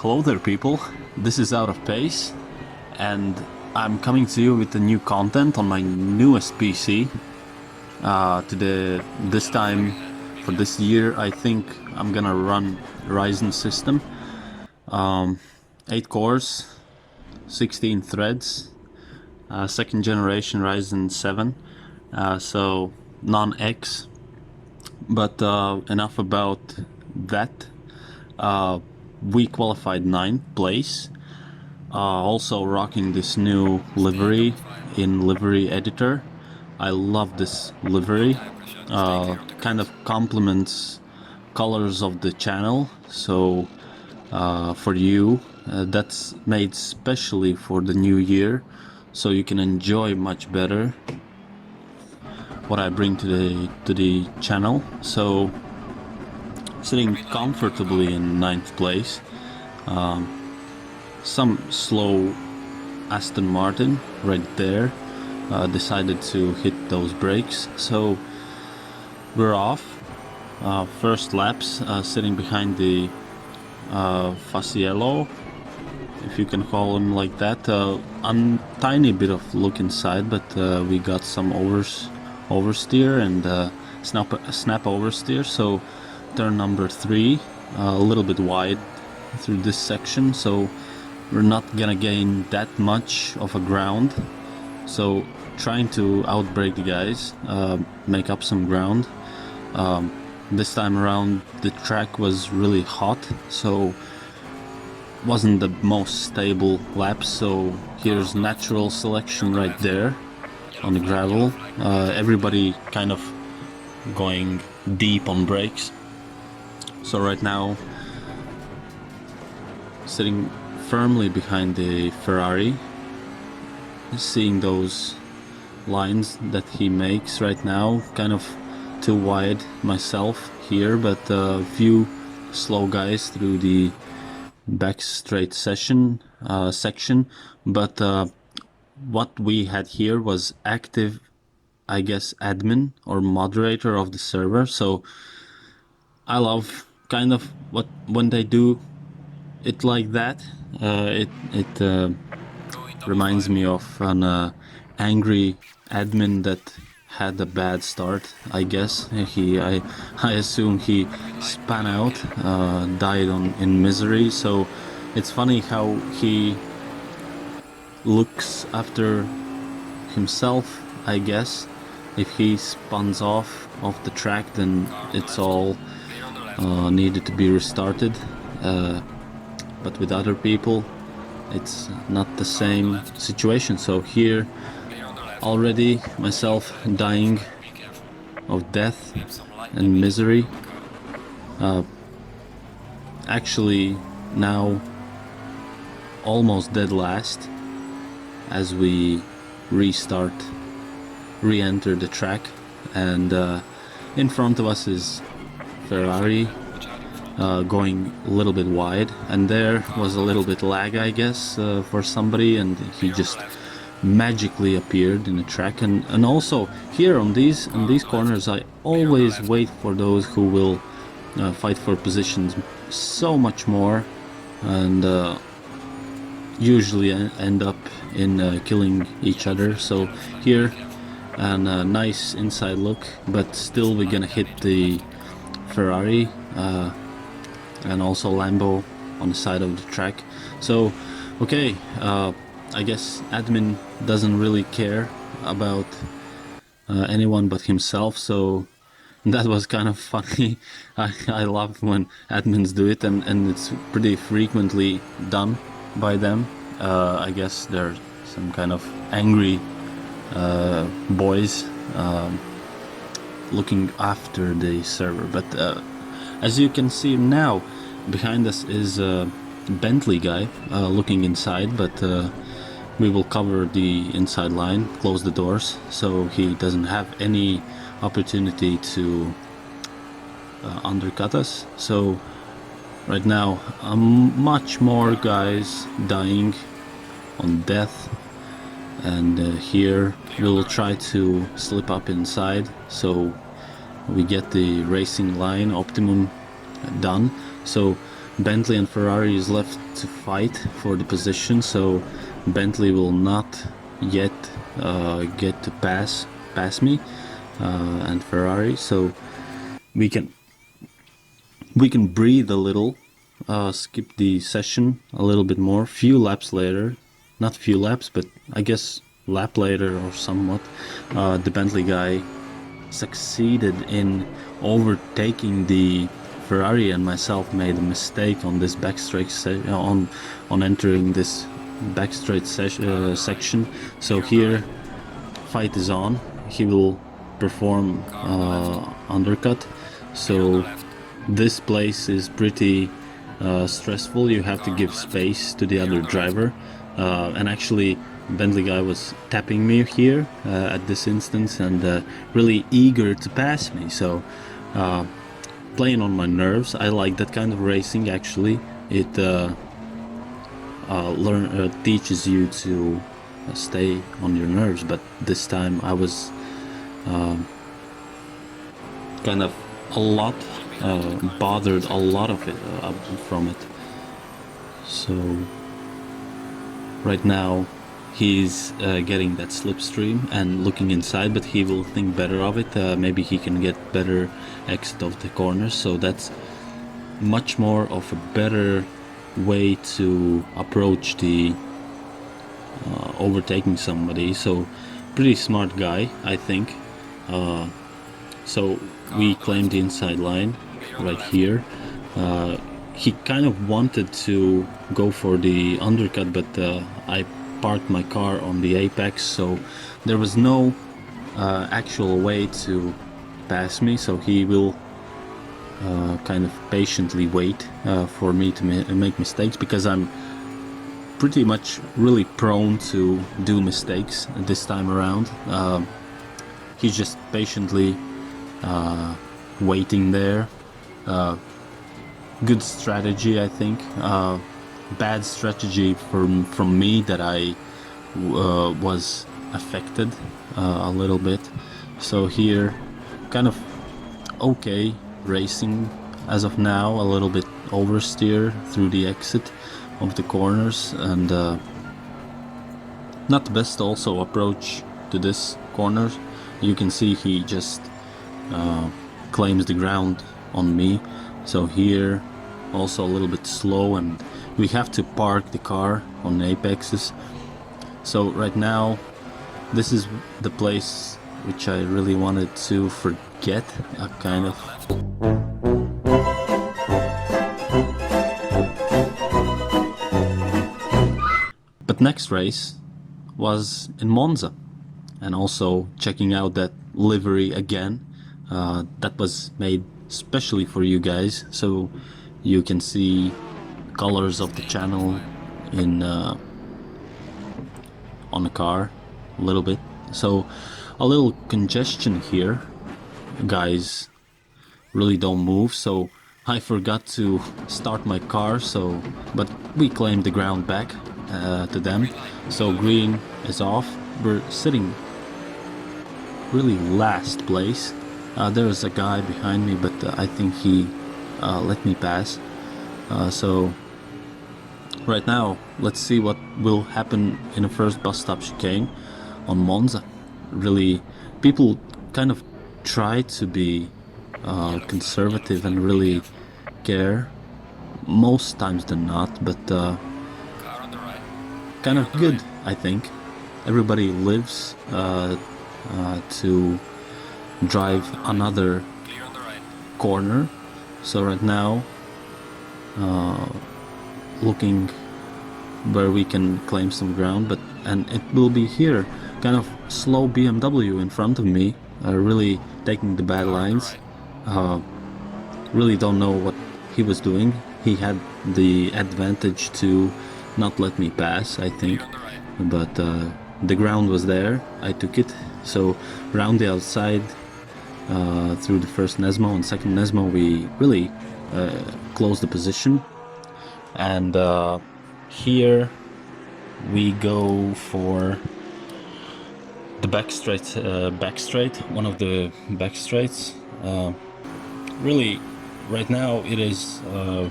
Hello there people, this is Out of Pace and I'm coming to you with the new content on my newest PC. This time for this year I think I'm gonna run Ryzen system, 8 cores, 16 threads, second generation Ryzen 7, so non-X, but enough about that. We qualified 9th place, also rocking this new livery in Livery editor. I love this livery, kind of complements colors of the channel, so for you that's made specially for the new year, so you can enjoy much better what I bring to the channel. So sitting comfortably in 9th place, some slow Aston Martin right there decided to hit those brakes, so we're off. First laps, sitting behind the Faciello, if you can call him like that. A tiny bit of look inside, but we got some oversteer and snap oversteer, so turn number 3, a little bit wide through this section, so we're not gonna gain that much of a ground, so trying to outbrake the guys, make up some ground. This time around the track was really hot, so wasn't the most stable lap, so here's natural selection right there on the gravel. Everybody kind of going deep on brakes. So right now, sitting firmly behind the Ferrari, seeing those lines that he makes right now, kind of too wide myself here, but a few slow guys through the back straight section, but what we had here was active, I guess, admin or moderator of the server, so I love kind of when they do it like that. It reminds me of an angry admin that had a bad start, I guess. I assume he span out, died in misery, so it's funny how he looks after himself, I guess. If he spawns off the track, then it's all needed to be restarted, but with other people it's not the same situation. So here already myself dying of death and misery, actually now almost dead last as we re-enter the track, and in front of us is Ferrari, going a little bit wide, and there was a little bit lag, I guess, for somebody, and he just magically appeared in the track. And also here on these corners I always wait for those who will fight for positions so much more, and usually end up in killing each other. So here, and a nice inside look, but still we're gonna hit the Ferrari and also Lambo on the side of the track. So okay, I guess admin doesn't really care about anyone but himself, so that was kind of funny. I love when admins do it, and it's pretty frequently done by them. I guess they're some kind of angry boys looking after the server. But as you can see now, behind us is a Bentley guy looking inside, but we will cover the inside line, close the doors, so he doesn't have any opportunity to undercut us. So right now much more guys dying on death, and here we'll try to slip up inside so we get the racing line optimum done. So Bentley and Ferrari is left to fight for the position, so Bentley will not yet get to pass me and Ferrari, so we can breathe a little, skip the session a little bit more. Few laps later, not few laps, but I guess lap later or somewhat, the Bentley guy succeeded in overtaking the Ferrari, and myself made a mistake on this backstraight on entering this backstraight section. So here fight is on. He will perform undercut. So this place is pretty stressful. You have to give space to the other driver, and actually Bentley guy was tapping me here at this instance, and really eager to pass me, so playing on my nerves. I like that kind of racing actually. It teaches you to stay on your nerves, but this time I was kind of a lot bothered a lot of it from it. So right now he's getting that slipstream and looking inside, but he will think better of it. Maybe he can get better exit of the corners, so that's much more of a better way to approach the overtaking somebody. So pretty smart guy, I think. So we claimed the inside line right here. He kind of wanted to go for the undercut, but I parked my car on the apex, so there was no actual way to pass me, so he will kind of patiently wait for me to make mistakes, because I'm pretty much really prone to do mistakes this time around. He's just patiently waiting there. Good strategy, I think. Bad strategy from me that I was affected a little bit. So here, kind of okay racing as of now, a little bit oversteer through the exit of the corners, and not the best also approach to this corner. You can see he just claims the ground on me. So here also a little bit slow, and we have to park the car on apexes. So right now this is the place which I really wanted to forget, a kind of. But next race was in Monza, and also checking out that livery again. That was made especially for you guys, so you can see colors of the channel in on the car a little bit. So a little congestion here, guys really don't move, so I forgot to start my car, so but we claimed the ground back to them. So green is off. We're sitting really last place. There's a guy behind me, but I think he let me pass. So right now, let's see what will happen in the first bus stop chicane on Monza. Really, people kind of try to be conservative and really care, most times than not, but kind of good, I think. Everybody lives to drive another corner. So right now, looking where we can claim some ground, and it will be here, kind of slow BMW in front of me, really taking the bad lines. Really don't know what he was doing. He had the advantage to not let me pass, I think, but the ground was there. I took it. So round the outside through the first Nesmo and second Nesmo, we really closed the position, and here we go for the backstraight, one of the backstraights. Really right now it is a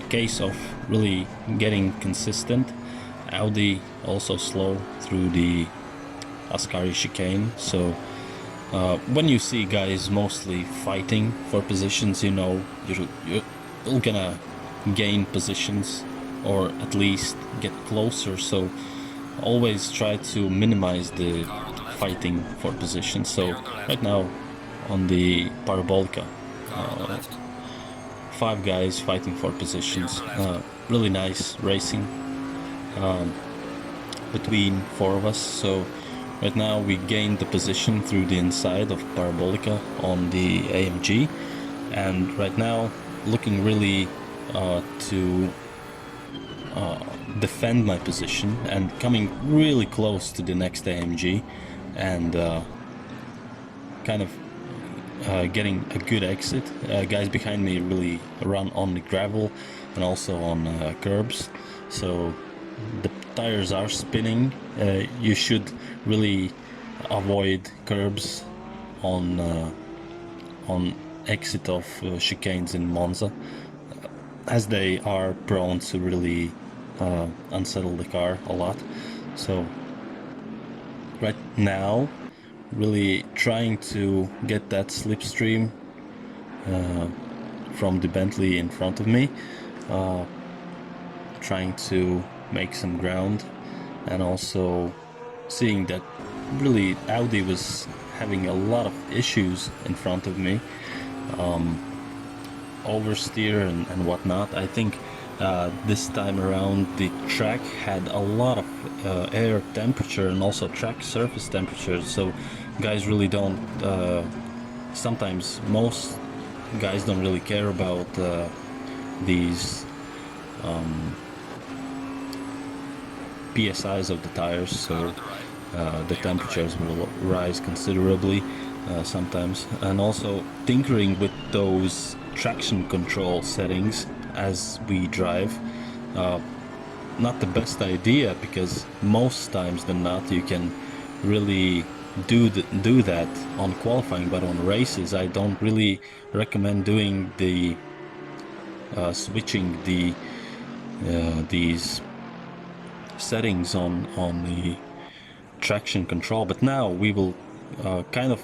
case of really getting consistent. Audi also slow through the Ascari chicane, so when you see guys mostly fighting for positions, you know you're gonna gain positions or at least get closer, so always try to minimize the fighting for positions. So right now on the Parabolica, 5 guys fighting for positions, really nice racing between 4 of us. So right now we gained the position through the inside of Parabolica on the AMG, and right now looking really to defend my position and coming really close to the next AMG, and kind of getting a good exit. Guys behind me really run on the gravel and also on curbs, so the tires are spinning. You should really avoid curbs on exit of chicanes in Monza, as they are prone to really unsettle the car a lot. So right now really trying to get that slipstream from the Bentley in front of me, trying to make some ground, and also seeing that really Audi was having a lot of issues in front of me, oversteer and whatnot. I think this time around the track had a lot of air temperature and also track surface temperature, so guys really don't, sometimes most guys don't really care about these PSIs of the tires, so the temperatures will rise considerably sometimes. And also tinkering with those traction control settings as we drive, not the best idea, because most times than not you can really do that on qualifying, but on races I don't really recommend doing the switching the these settings on the traction control. But now we will kind of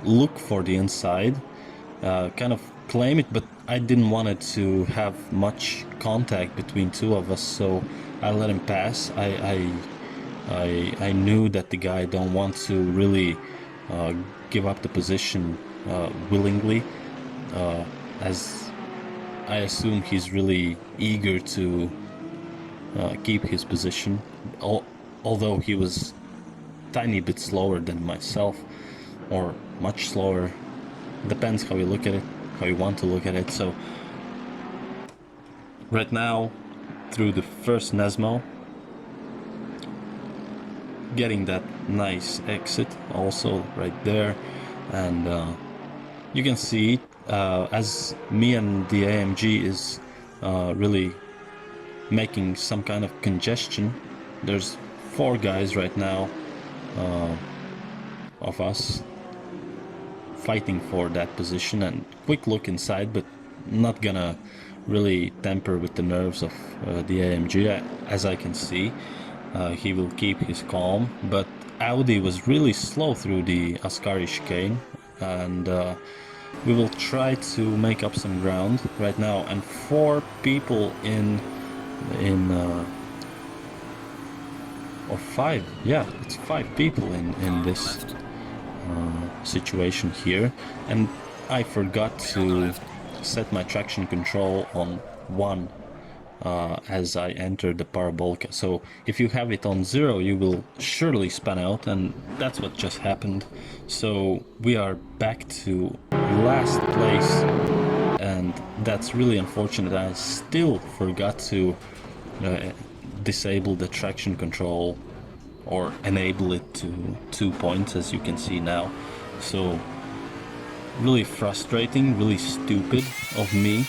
look for the inside, kind of claim it, but I didn't want it to have much contact between 2 of us, so I let him pass. I knew that the guy don't want to really give up the position willingly, as I assume he's really eager to keep his position, although he was tiny bit slower than myself, or much slower, depends how you look at it, how you want to look at it. So right now through the first Nesmo, getting that nice exit also right there, and you can see as me and the AMG is really making some kind of congestion. There's 4 guys right now of us fighting for that position, and quick look inside, but not gonna really tamper with the nerves of the AMG. As I can see, he will keep his calm, but Audi was really slow through the Ascari chicane, and we will try to make up some ground right now. And 4 people in or 5, yeah, it's 5 people in this situation here, and I forgot to set my traction control on 1 as I entered the Parabolica. So if you have it on 0, you will surely spin out, and that's what just happened. So we are back to last place, and that's really unfortunate. I still forgot to disable the traction control or enable it to 2 points, as you can see now. So really frustrating, really stupid of me.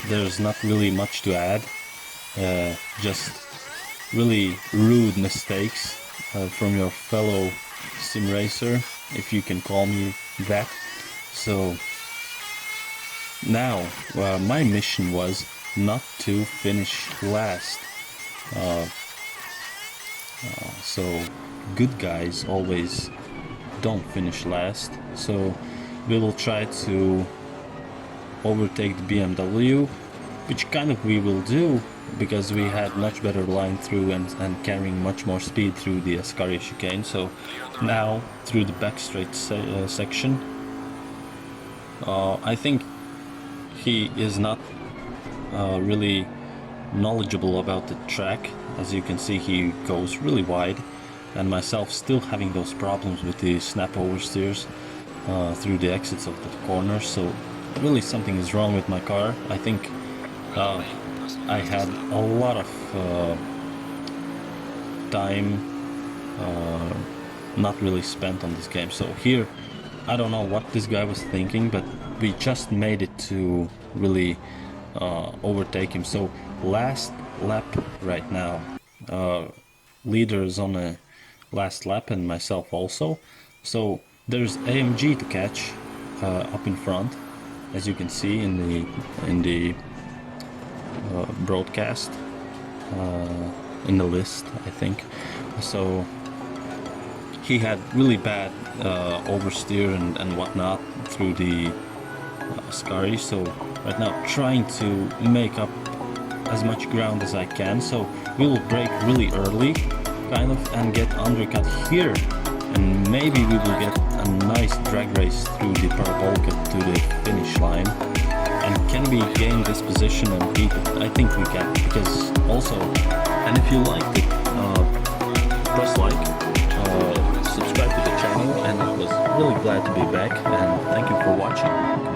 There's not really much to add, just really rude mistakes from your fellow sim racer, if you can call me that. So Now, my mission was not to finish last. So good guys always don't finish last. So we will try to overtake the BMW, which kind of we will do because we had much better line through and carrying much more speed through the Ascaria chicane. So now through the back straight section, I think he is not really knowledgeable about the track. As you can see, he goes really wide, and myself still having those problems with the snap oversteers through the exits of the corners. So really something is wrong with my car. I think I had a lot of time not really spent on this game. So here, I don't know what this guy was thinking, but we just made it to really overtake him. So last lap right now, leader is on a last lap and myself also. So there's AMG to catch up in front, as you can see in the broadcast, in the list, I think. So he had really bad oversteer and whatnot through the Ascari. So right now trying to make up as much ground as I can. So we will brake really early, kind of, and get undercut here, and maybe we will get a nice drag race through the parabolica to the finish line. And can we gain this position and beat it? I think we can, because also, and if you liked it, press like, subscribe to the channel, and I was really glad to be back, and thank you for watching.